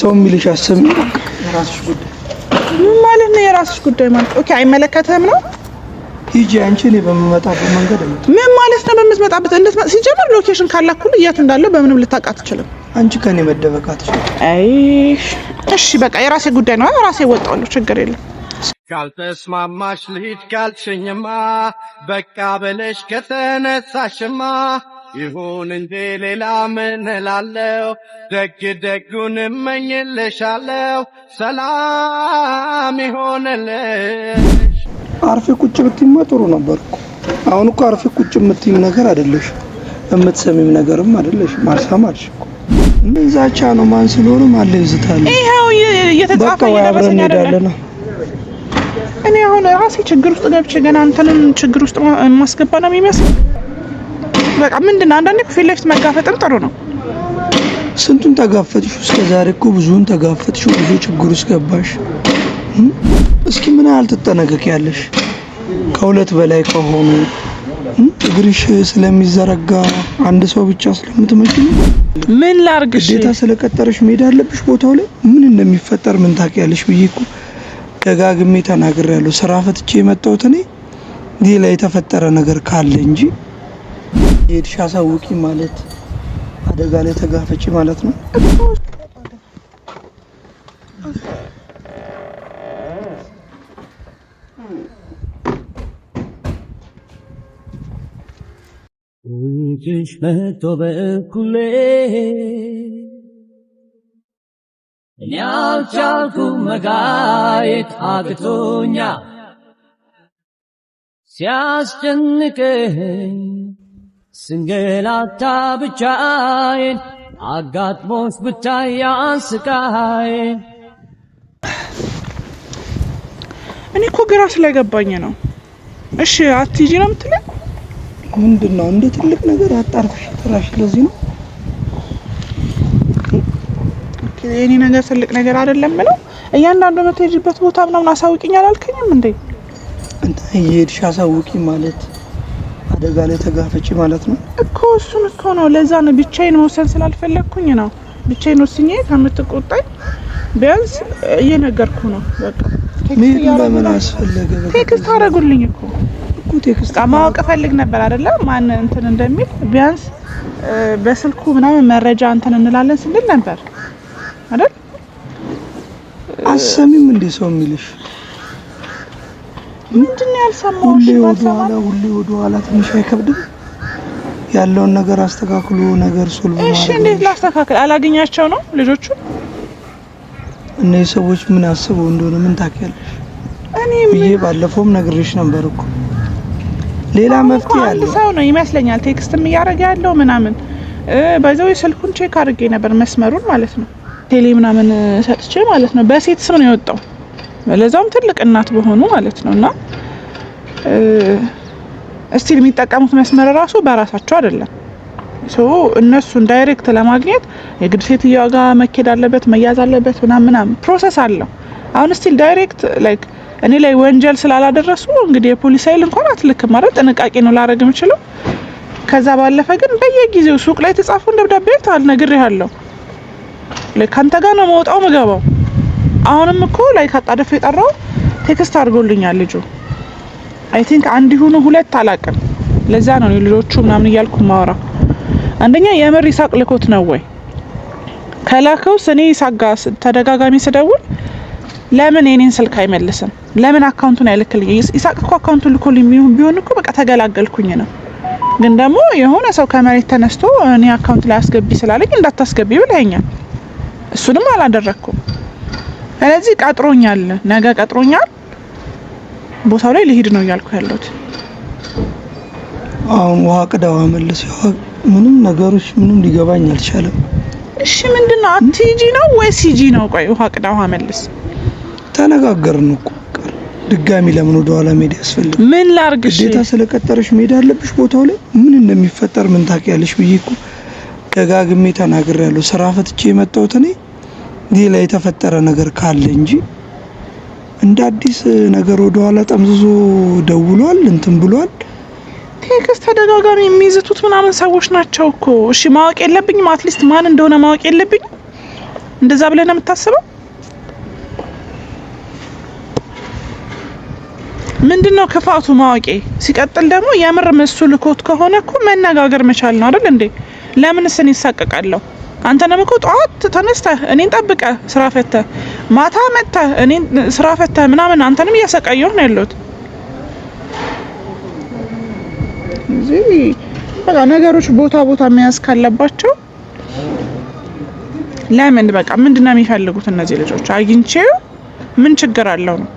ሰው የሚልሽ አሰሚ የራስሽ ጉዳይ ምን ማለት ነው? የራስሽ ጉዳይ ማለት ኦኬ፣ አይመለከተህም ነው? ሂጂ አንቺ። እኔ በምመጣበት መንገድ ምን ማለት ነው? በምትመጣበት ሲጀመር ሎኬሽን ካላኩል የት እንዳለ በምንም ልታውቃት ትችልም። አንቺ ከኔ መደበቃት ይችላል። አይ እሺ በቃ የራሴ ጉዳይ ነው። ራሴ ወጣለሁ፣ ችግር የለም። ካልተስማማሽ ልሂድ ካልሽኝማ በቃ በለሽ ከተነሳሽማ ይሁን እንጂ ሌላ ምን እላለሁ? ደግ ደጉን እመኝልሻለሁ፣ ሰላም ይሆንልሽ። አርፌ ቁጭ ብትይማ ጥሩ ነበር እኮ። አሁን እኮ አርፌ ቁጭ የምትይም ነገር አይደለሽ፣ የምትሰሚም ነገርም አይደለሽ። ማልሰማልሽ እኮ እንዛቻ ነው። ማን ስለሆነ ማለ ይዝታል። ይሄው እየተጻፈ እየደረሰኝ አይደለም። እኔ አሁን ራሴ ችግር ውስጥ ገብቼ ገና አንተንም ችግር ውስጥ ማስገባ ነው የሚመስል። በቃ ምንድነው አንዳንዴ ፊት ለፊት መጋፈጥም ጥሩ ነው። ስንቱን ተጋፈጥሽ እስከዛሬ እኮ ብዙን ተጋፈጥሽ፣ ብዙ ችግር ውስጥ ገባሽ። እስኪ ምን ያህል ትጠነቀቂያለሽ? ከሁለት በላይ ከሆኑ እግርሽ ስለሚዘረጋ አንድ ሰው ብቻ ስለምትመጪ ምን ላርግሽ? ግዴታ ስለቀጠረሽ መሄድ አለብሽ ቦታው ላይ። ምን እንደሚፈጠር ምን ታውቂያለሽ ብዬ እኮ ደጋግሜ ተናግሬያለሁ። ስራ ፈትቼ የመጣሁት እኔ ሌላ የተፈጠረ ነገር ካለ እንጂ ሄድሽ አሳውቂ ማለት አደጋ ላይ ተጋፈጪ ማለት ነው። ውጭሽ መቶ በኩሌ እኔ አልቻልኩም መጋየት አቅቶኛ ሲያስጨንቀኝ ስንገላታ ብቻዬን አጋጥሞሽ ብታይ ያንስቃዬን። እኔ እኮ ግራ ስለገባኝ ነው። እሺ አትሂጂ ነው የምትለኝ? ምንድነው እንደ ትልቅ ነገር አጣርፈሽ ተራሽ? ለዚህ ነው የኔ ነገር ትልቅ ነገር አይደለም ነው። እያንዳንዱ የምትሄጂበት ቦታ ምናምን አሳውቂኝ አላልከኝም እንዴ? አንተ ሄድሽ አሳውቂ ማለት አደጋ ላይ ተጋፈጪ ማለት ነው እኮ። እሱን እኮ ነው። ለዛ ነው ብቻዬን መወሰን ስላልፈለኩኝ ነው። ብቻዬን ወስኜ ከምትቆጣኝ ቢያንስ እየነገርኩ ነው። በቃ ምን ለምን አስፈለገ? ቴክስት አደረጉልኝ እኮ ቴክስት ማወቅ ፈልግ ነበር አይደለ? ማን እንትን እንደሚል ቢያንስ በስልኩ ምናምን መረጃ እንትን እንላለን ስንል ነበር አይደል? አሰሚም እንዴ ሰው የሚልሽ ምንድነው ያልሰማሁሽ? ሁሌ ወደ ኋላ ትንሽ አይከብድም? ያለውን ነገር አስተካክሎ ነገር ሶልቭ ማለት። እሺ እንዴት ላስተካክል? አላገኛቸው ነው ልጆቹ። እነዚህ ሰዎች ምን አስበው እንደሆነ ምን ታውቂያለሽ? እኔ ይሄ ባለፈውም ነግሬሽ ነበር እኮ ሌላ መፍትሄ አለ። አንድ ሰው ነው ይመስለኛል ቴክስትም እያደረገ ያለው ምናምን። በዛው ስልኩን ቼክ አድርጌ ነበር መስመሩን ማለት ነው። ቴሌ ምናምን ሰጥቼ ማለት ነው። በሴት ስም ነው የወጣው፣ ለዛውም ትልቅ እናት በሆኑ ማለት ነውና እስቲል የሚጠቀሙት መስመር ራሱ በራሳቸው አይደለም። እነሱን ዳይሬክት ለማግኘት የግድ ሴትዮዋ ጋር መኬድ አለበት፣ መያዝ አለበት ምናምን ፕሮሰስ አለው። አሁን እስቲል ዳይሬክት ላይክ እኔ ላይ ወንጀል ስላላደረሱ እንግዲህ የፖሊስ ኃይል እንኳን አትልክም ማለት ጥንቃቄ ነው ላረግ የምችለው። ከዛ ባለፈ ግን በየጊዜው ሱቅ ላይ ተጻፈው ደብዳቤ ነግሬሃለሁ። ለካንተ ጋር ነው መውጣው መገባው። አሁንም እኮ ላይ ካጣደፈ የጠራው ቴክስት አድርጎልኛል ልጁ። አይ ቲንክ አንድ ይሁኑ ሁለት አላቅም። ለዛ ነው ልጆቹ ምናምን እያልኩ ማወራ። አንደኛ የምር ይሳቅ ልኮት ነው ወይ ከላከው እኔ ይሳቅ ጋር ተደጋጋሚ ስደውል ለምን የኔን ስልክ አይመልስም? ለምን አካውንቱን አይልክልኝ? ይሳቅ እኮ አካውንቱን ልኮልኝ ቢሆን እኮ በቃ ተገላገልኩኝ ነው። ግን ደግሞ የሆነ ሰው ከመሬት ተነስቶ እኔ አካውንት ላይ አስገቢ ስላለኝ እንዳታስገቢ ብለኛል። እሱንም አላደረኩም። ስለዚህ ቀጥሮኛል፣ ነገ ቀጥሮኛል። ቦታው ላይ ልሂድ ነው እያልኩ ያለሁት። አሁን ውሃ ቅዳዋ መልስ። ምንም ነገሮች ምንም ሊገባኝ አልቻለም። እሺ ምንድነው? አትሂጂ ነው ወይስ ሂጂ ነው? ቆይ ውሃ ቅዳዋ መልስ ተነጋገርን እኮ። ድጋሚ ለምን ወደ ኋላ መሄድ ያስፈልግ? ምን ላርግሽ? ግዴታ ስለቀጠረሽ መሄድ አለብሽ ቦታው ላይ። ምን እንደሚፈጠር ምን ታውቂያለሽ ብዬ እኮ ደጋግሜ ተናግሬያለሁ። ስራ ፈትቼ የመጣሁት እኔ ሌላ የተፈጠረ ነገር ካለ እንጂ እንደ አዲስ ነገር ወደ ኋላ ጠምዝዞ ደውሏል እንትን ብሏል። ቴክስት ተደጋጋሚ የሚይዙት ምናምን ሰዎች ናቸው እኮ። እሺ ማወቅ የለብኝም? አትሊስት ማን እንደሆነ ማወቅ የለብኝም? እንደዛ ብለህ ነው የምታስበው? ምንድነው ክፋቱ ማወቄ? ሲቀጥል ደግሞ የምር እሱ ልኮት ከሆነ እኮ መነጋገር መቻል ነው አይደል እንዴ? ለምንስ እኔ እሳቀቃለሁ? አንተ ነው እኮ ጠዋት ተነስተህ እኔን ጠብቀህ ስራ ፈተህ ማታ መጥተህ እኔን ስራ ፈተህ ምናምን አንተንም እያሰቃየሁ ነው ያለሁት። እዚህ በቃ ነገሮች ቦታ መያዝ ካለባቸው ለምን በቃ ምንድነው የሚፈልጉት እነዚህ ልጆች? አግኝቼው ምን ችግር አለው ነው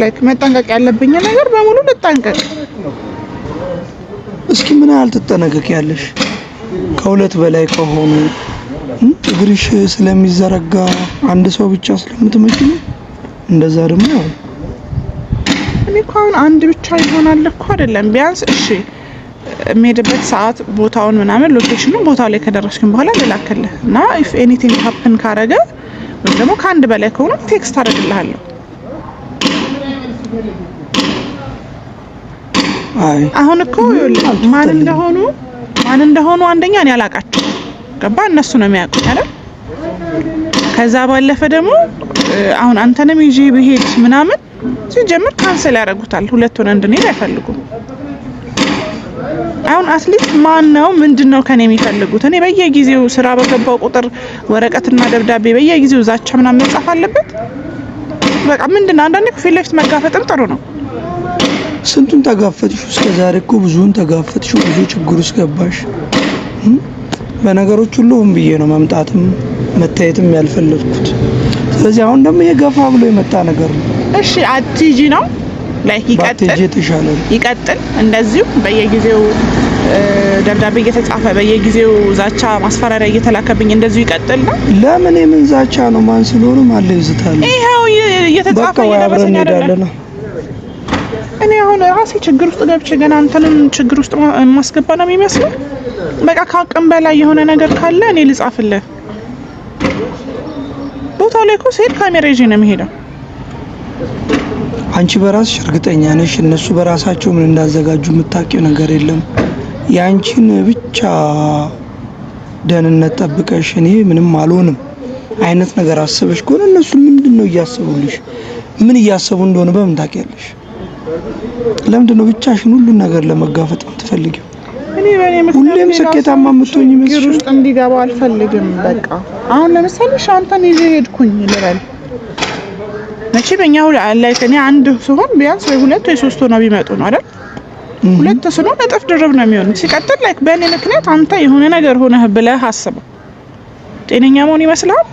ላይክ መጠንቀቅ ያለብኝ ነገር በሙሉ ልጠንቀቅ። እስኪ ምን ያህል ትጠነቀቂያለሽ? ከሁለት በላይ ከሆኑ እግርሽ ስለሚዘረጋ አንድ ሰው ብቻ ስለምትመጪ እንደዛ ደግሞ እኔ እኮ አሁን አንድ ብቻ ይሆናል እኮ አይደለም። ቢያንስ እሺ የምሄድበት ሰዓት ቦታውን ምናምን ሎኬሽኑን ቦታው ላይ ከደረስኩኝ በኋላ ልላክልህ እና if anything happen ካረገ ወይ ደግሞ ከአንድ በላይ ከሆነ ቴክስት አደርግልሃለሁ። አይ አሁን እኮ ማን እንደሆኑ አንደኛ እኔ አላቃቸው ገባ እነሱ ነው የሚያውቁኝ አይደል? ከዛ ባለፈ ደግሞ አሁን አንተንም ይዤ ብሄድ ምናምን ሲጀምር ካንሰል ያደርጉታል። ሁለቱን እንድንሄድ አይፈልጉም። አሁን አትሊስት ማን ነው ምንድነው ከኔ የሚፈልጉት? እኔ በየጊዜው ስራ በገባው ቁጥር ወረቀትና ደብዳቤ በየጊዜው ዛቻ ምናምን መጻፍ አለበት? በቃ ምንድነው አንዳንዴ ፊት ለፊት መጋፈጥም ጥሩ ነው። ስንቱን ተጋፈጥሽ? እስከዛሬ እኮ ብዙውን ተጋፈጥሽ፣ ብዙ ችግር ውስጥ ገባሽ። በነገሮች ሁሉ ብዬ ነው መምጣትም መታየትም ያልፈለግኩት። ስለዚህ አሁን ደግሞ የገፋ ብሎ የመጣ ነገር ነው። እሺ አትጂ ነው ላይክ ይቀጥል እንደዚሁ በየጊዜው ደብዳቤ እየተጻፈ በየጊዜው ዛቻ ማስፈራሪያ እየተላከብኝ እንደዚሁ ይቀጥል ነው። ለምን የምን ዛቻ ነው? ማን ስለሆነ ማለ ይዝታል። ይሄው እየተጻፈ እየደረሰኝ አይደለም። እኔ አሁን ራሴ ችግር ውስጥ ገብቼ ገና አንተንም ችግር ውስጥ ማስገባ ነው የሚመስለው። በቃ ከአቅም በላይ የሆነ ነገር ካለ እኔ ልጻፍልህ። ቦታው ላይ እኮ ስሄድ ካሜራ ይዤ ነው የምሄደው። አንቺ በራስሽ እርግጠኛ ነሽ? እነሱ በራሳቸው ምን እንዳዘጋጁ የምታውቂው ነገር የለም። ያንቺን ብቻ ደህንነት ጠብቀሽ እኔ ምንም አልሆንም አይነት ነገር አስበሽ ከሆነ እነሱ ምንድነው እያሰቡልሽ? ምን እያሰቡ እንደሆነ በምን ታውቂያለሽ? ለምንድነው ብቻሽን ሁሉን ነገር ለመጋፈጥ የምትፈልጊው? እኔ ሁሌም ስኬታማ የምትሆኚ መስሎሽ ውስጥ እንዲገባ አልፈልግም። በቃ አሁን ለምሳሌ ሻንጣን ይዤ ሄድኩኝ ልበል መቼ በእኛው ላይ ከኔ አንድ ሲሆን ቢያንስ ወይ ሁለት ወይ ሶስት ሆነው ቢመጡ ነው አይደል? ሁለት ሲሆን እጥፍ ድርብ ነው የሚሆነው። ሲቀጥል ላይክ በእኔ ምክንያት አንተ የሆነ ነገር ሆነህ ብለህ አስበው ጤነኛ መሆን ይመስላል?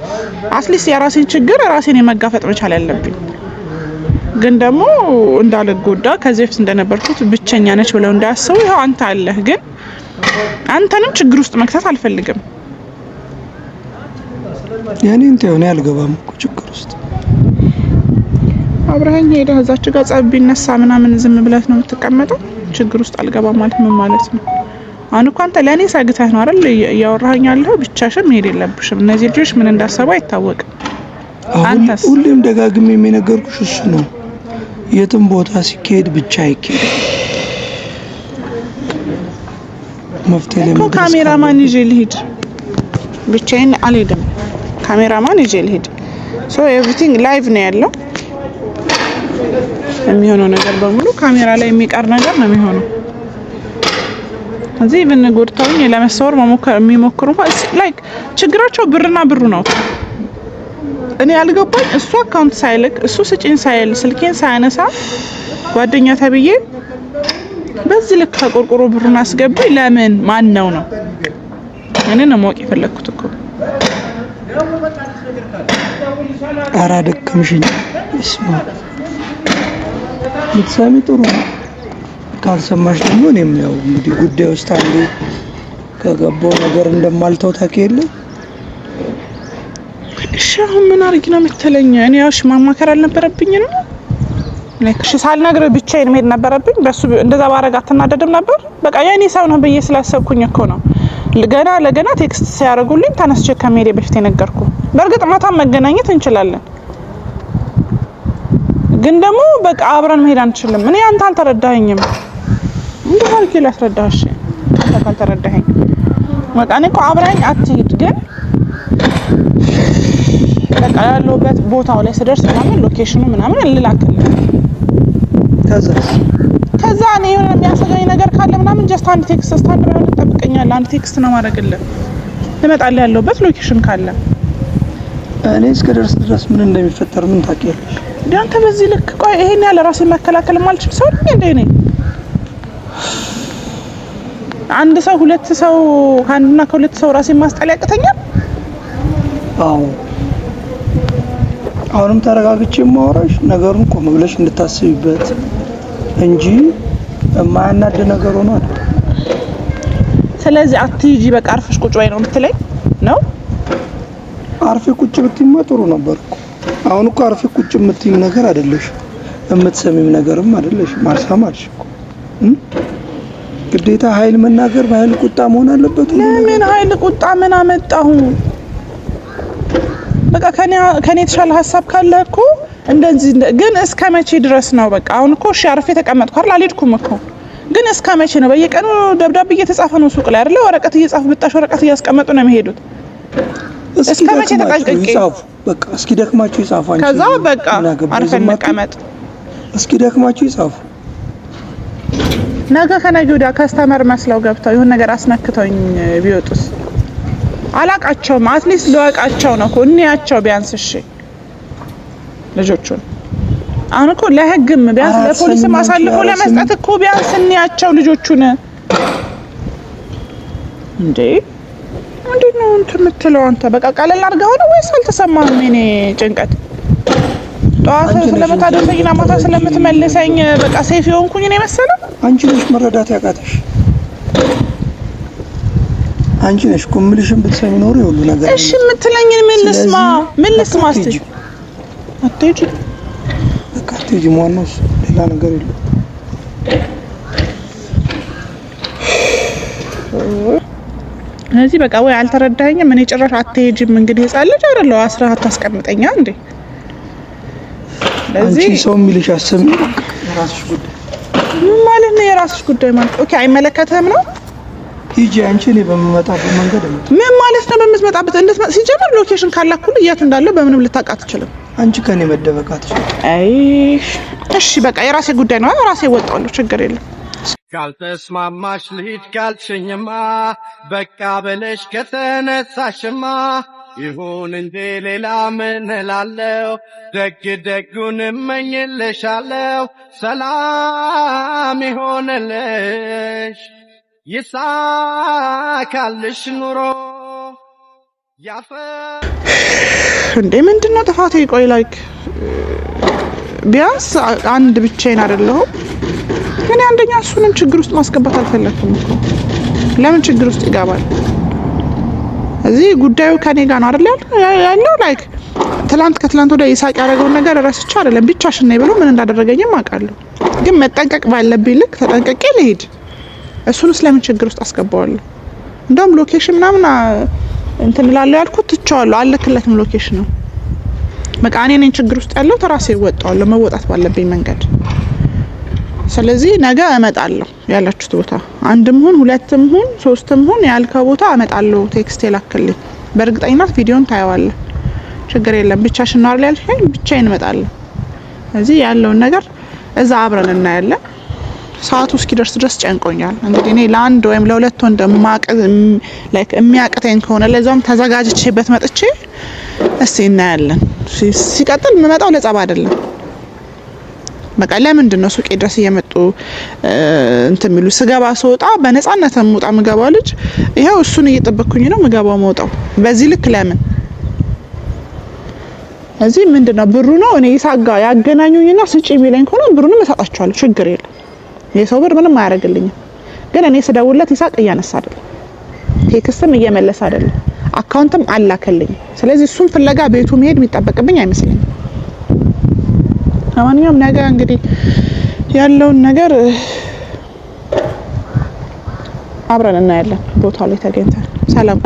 አትሊስት የራሴን ችግር ራሴን የመጋፈጥ መቻል ያለብኝ። ግን ደግሞ እንዳልጎዳ ከዚህ በፊት እንደነበርኩት ብቸኛ ነች ብለው እንዳያስቡ ይሄው አንተ አለህ። ግን አንተንም ችግር ውስጥ መክተት አልፈልግም። ያኔ እንት የሆነ ያልገባም እኮ ችግር ውስጥ አብረኸኝ ሄደህ እዛች ጋር ጸብ ቢነሳ ምናምን ዝም ብለህ ነው የምትቀመጠው? ችግር ውስጥ አልገባም ማለት ምን ማለት ነው? አሁን እኮ አንተ ለኔ ሰግተህ ነው አይደል እያወራኸኝ ያለኸው? ብቻሽን መሄድ የለብሽም። እነዚህ ልጆች ምን እንዳሰቡ አይታወቅም። አንተስ? ሁሌም ደጋግሜ የሚነገርኩሽ እሱ ነው። የትም ቦታ ሲኬድ ብቻ አይኬድ። መፍትሄ እኮ ካሜራማን ይዤ ልሂድ። ብቻዬን አልሄድም። ካሜራማን ይዤ ልሂድ። ሶ ኤቭሪቲንግ ላይቭ ነው ያለው። የሚሆነው ነገር በሙሉ ካሜራ ላይ የሚቀር ነገር ነው የሚሆነው። እዚህ ብንጎድታውኝ ለመሰወር የሚሞክሩ ላይክ ችግራቸው ብርና ብሩ ነው። እኔ ያልገባኝ እሱ አካውንት ሳይልክ እሱ ስጪኝ ሳይል ስልኬን ሳያነሳ ጓደኛ ተብዬ በዚህ ልክ ከቆርቆሮ ብሩን አስገባኝ። ለምን? ማን ነው? እኔ ነው ማወቅ የፈለኩት እኮ። ኧረ ደከምሽኝ። እስማ ልትሰሚ ጥሩ ካልሰማሽ ደግሞ እኔም ያው እንግዲህ ጉዳይ ውስጥ አንዴ ከገባው ነገር እንደማልተው ታውቂያለሽ። እሺ አሁን ምን አድርጊ ነው የምትለኝ? እኔ ያውሽ ማማከር አልነበረብኝ ነው ለክሽ ሳልነግርህ ብቻዬን መሄድ ነበረብኝ። በሱ እንደዛ ባረጋ አትናደድም ነበር? በቃ የኔ ሰው ነው ብዬ ስላሰብኩኝ እኮ ነው። ለገና ቴክስት ሲያደርጉልኝ ተነስቼ ከመሄዴ በፊት የነገርኩ። በእርግጥ ማታም መገናኘት እንችላለን፣ ግን ደግሞ በቃ አብረን መሄድ አንችልም። እኔ አንተ አልተረዳኸኝም። እንዴት አድርጌ ላስረዳሽ? አንተ ካልተረዳኸኝ በቃ እኔ እኮ አብረኝ አትሄድ፣ ግን በቃ ያለውበት ቦታው ላይ ስደርስ ምናምን ሎኬሽኑ ምናምን ልላክልህ። ከዛ እኔ የሆነ የሚያሰጋኝ ነገር ካለ ምናምን ጀስት አንድ ቴክስት ስታንድ ባይ ተጠብቀኛል። አንድ ቴክስት ነው ማድረግልህ ልመጣልህ ያለውበት ሎኬሽን ካለ እኔ እስከደርስ ድረስ ምን እንደሚፈጠር ምን ታውቂያለሽ? አንተ በዚህ ልክ ቆይ ይሄን ያለ ራሴን መከላከል ማልችል ሰው ነኝ እንዴ? አንድ ሰው ሁለት ሰው አንድና ከሁለት ሰው ራሴን ማስጣል ያቅተኛል? አዎ አሁንም ተረጋግቼ ማወራሽ ነገሩን ቆም ብለሽ እንድታስቢበት እንጂ የማያናድ ነገር ሆኖ አይደል። ስለዚህ አትይጂ በቃ አርፈሽ ቁጭ በይ ነው የምትለኝ ነው? አርፌ ቁጭ ብትይማ ጥሩ ነበር እኮ። አሁን እኮ አርፌ ቁጭ የምትይም ነገር አይደለሽ፣ የምትሰሚም ነገርም አይደለሽ። ማርሳማልሽ እኮ ግዴታ ኃይል መናገር በኃይል ቁጣ መሆን አለበት። ለምን ኃይል ቁጣ ምን አመጣሁ? በቃ ከኔ የተሻለ ሀሳብ ካለ እኮ እንደዚህ ግን እስከ መቼ ድረስ ነው? በቃ አሁን እኮ እሺ አርፌ ተቀመጥኩ አይደል? አልሄድኩም እኮ ግን እስከ መቼ ነው? በየቀኑ ደብዳቤ እየተጻፈ ነው ሱቅ ላይ አይደል? ወረቀት እየጻፉ ብጣሽ ወረቀት እያስቀመጡ ነው የሚሄዱት። እስከ መቼ ተጠንቅቄ ይጻፉ? በቃ እስኪ ደክማችሁ ይጻፉ። አንቺ ከዛ በቃ አርፈን መቀመጥ እስኪ ደክማችሁ ይጻፉ። ነገ ከነገ ወዲያ ከስተመር መስለው ገብተው ይሁን ነገር አስነክተውኝ ቢወጡስ? አላቃቸውም። አትሊስት ለዋቃቸው ነው እኮ እንያቸው ቢያንስ። እሺ ልጆቹን አሁን እኮ ለህግም ቢያንስ ለፖሊስም አሳልፎ ለመስጠት እኮ ቢያንስ እንያቸው ልጆቹን። እንዴ ምንድነው እንትን የምትለው አንተ? በቃ ቀለል አድርገው ነው ወይስ አልተሰማህም? እኔ ጭንቀት ጧት ስለምታደርሰኝና ማታ ስለምትመልሰኝ በቃ ሴፍ የሆንኩኝ ነው መሰለህ? አንቺ ነሽ መረዳት ያቃተሽ። አንቺ ነሽ እኮ የምልሽን ብትሰሚ ኖሮ ይሁሉ ነገር። እሺ የምትለኝን ምን ልስማ? እስቲ አትሄጂ በቃ አትሄጂ። ማነው ሌላ ነገር የለም። እነዚህ በቃ ወይ አልተረዳኸኝም። እኔ ጭራሽ አትሄጂም። እንግዲህ ህፃን ልጅ አይደለሁ አስራ አታስቀምጠኛ እንዴ? አንቺ ሰው የሚልሽ አሰሚ የራስሽ ጉዳይ። ምን ማለት ነው የራስሽ ጉዳይ ማለት? ኦኬ አይመለከተህም ነው? ሂጂ አንቺ። እኔ በምመጣበት መንገድ ነው። ምን ማለት ነው በምትመጣበት? ሲጀመር ሎኬሽን ካላኩል የት እንዳለ በምንም ልታውቅ አትችልም። አንቺ ከኔ መደበቅ አትችልም። አይ እሺ በቃ የራሴ ጉዳይ ነው። ራሴ እወጣለሁ፣ ችግር የለም። ካልተስማማሽ ልሂድ ካልሽኝማ በቃ በለሽ ከተነሳሽማ ይሁን እንጂ ሌላ ምን እላለሁ? ደግ ደጉን እመኝልሻለሁ። ሰላም ይሆንልሽ ይሳካልሽ ኑሮ እንዴ ምንድነው ጥፋቴ? ቆይ ላይክ ቢያንስ አንድ ብቻዬን አይደለሁም። እኔ አንደኛ እሱንም ችግር ውስጥ ማስገባት አልፈለኩም እኮ። ለምን ችግር ውስጥ ይገባል? እዚህ ጉዳዩ ከኔ ጋር ነው አይደል ያለው? ላይክ ከትላንት ወደ ይሳቅ ያደረገውን ነገር ረስቼ አይደለም። ብቻሽን ነኝ ብሎ ምን እንዳደረገኝም አውቃለሁ። ግን መጠንቀቅ ባለብኝ ልክ ተጠንቀቄ ልሄድ። እሱንስ ለምን ችግር ውስጥ አስገባዋለሁ? እንደውም ሎኬሽን ምናምን እንትን እላለሁ ያልኩት ትቼዋለሁ። አልለክለትም ሎኬሽን ነው በቃ እኔ ነኝ ችግር ውስጥ ያለው። ተራሴ እወጣዋለሁ መወጣት ባለብኝ መንገድ። ስለዚህ ነገ እመጣለሁ ያላችሁት ቦታ አንድም ሁን ሁለትም ሁን ሶስትም ሁን ያልከው ቦታ እመጣለሁ። ቴክስት የላክልኝ በእርግጠኝነት ቪዲዮን ታየዋለህ። ችግር የለም። ብቻሽን ነው አይደል ያልከኝ? ብቻዬን እመጣለሁ። ስለዚህ ያለውን ነገር እዛ አብረን እናያለን። ሰዓቱ እስኪደርስ ድረስ ጨንቆኛል። እንግዲህ እኔ ለአንድ ወይም ለሁለት ወንድ ላይክ የሚያቅተኝ ከሆነ ለዛም ተዘጋጅቼበት መጥቼ እስቲ እናያለን። ሲቀጥል የምመጣው ለጸብ አይደለም። በቃ ለምንድን ነው ሱቄ ድረስ እየመጡ እንትን የሚሉ? ስገባ ስወጣ በነፃነት የምወጣ ምገባው ልጅ ይሄው እሱን እየጠበቅኩኝ ነው ምገባው መውጣው። በዚህ ልክ ለምን? እዚህ ምንድነው ብሩ ነው እኔ ይሳጋ ያገናኙኝና ስጪ ቢለኝ ከሆነ ብሩንም እሰጣቸዋለሁ። ችግር የለም። የሰው ብር ምንም አያደርግልኝም። ግን እኔ ስደውልለት ይሳቅ እያነሳ አይደለም፣ ቴክስትም እየመለሰ አይደለም፣ አካውንትም አላከልኝ። ስለዚህ እሱን ፍለጋ ቤቱ መሄድ የሚጠበቅብኝ አይመስለኝም። ለማንኛውም ነገ እንግዲህ ያለውን ነገር አብረን እናያለን። ቦታው ላይ ተገኝተን ሰላም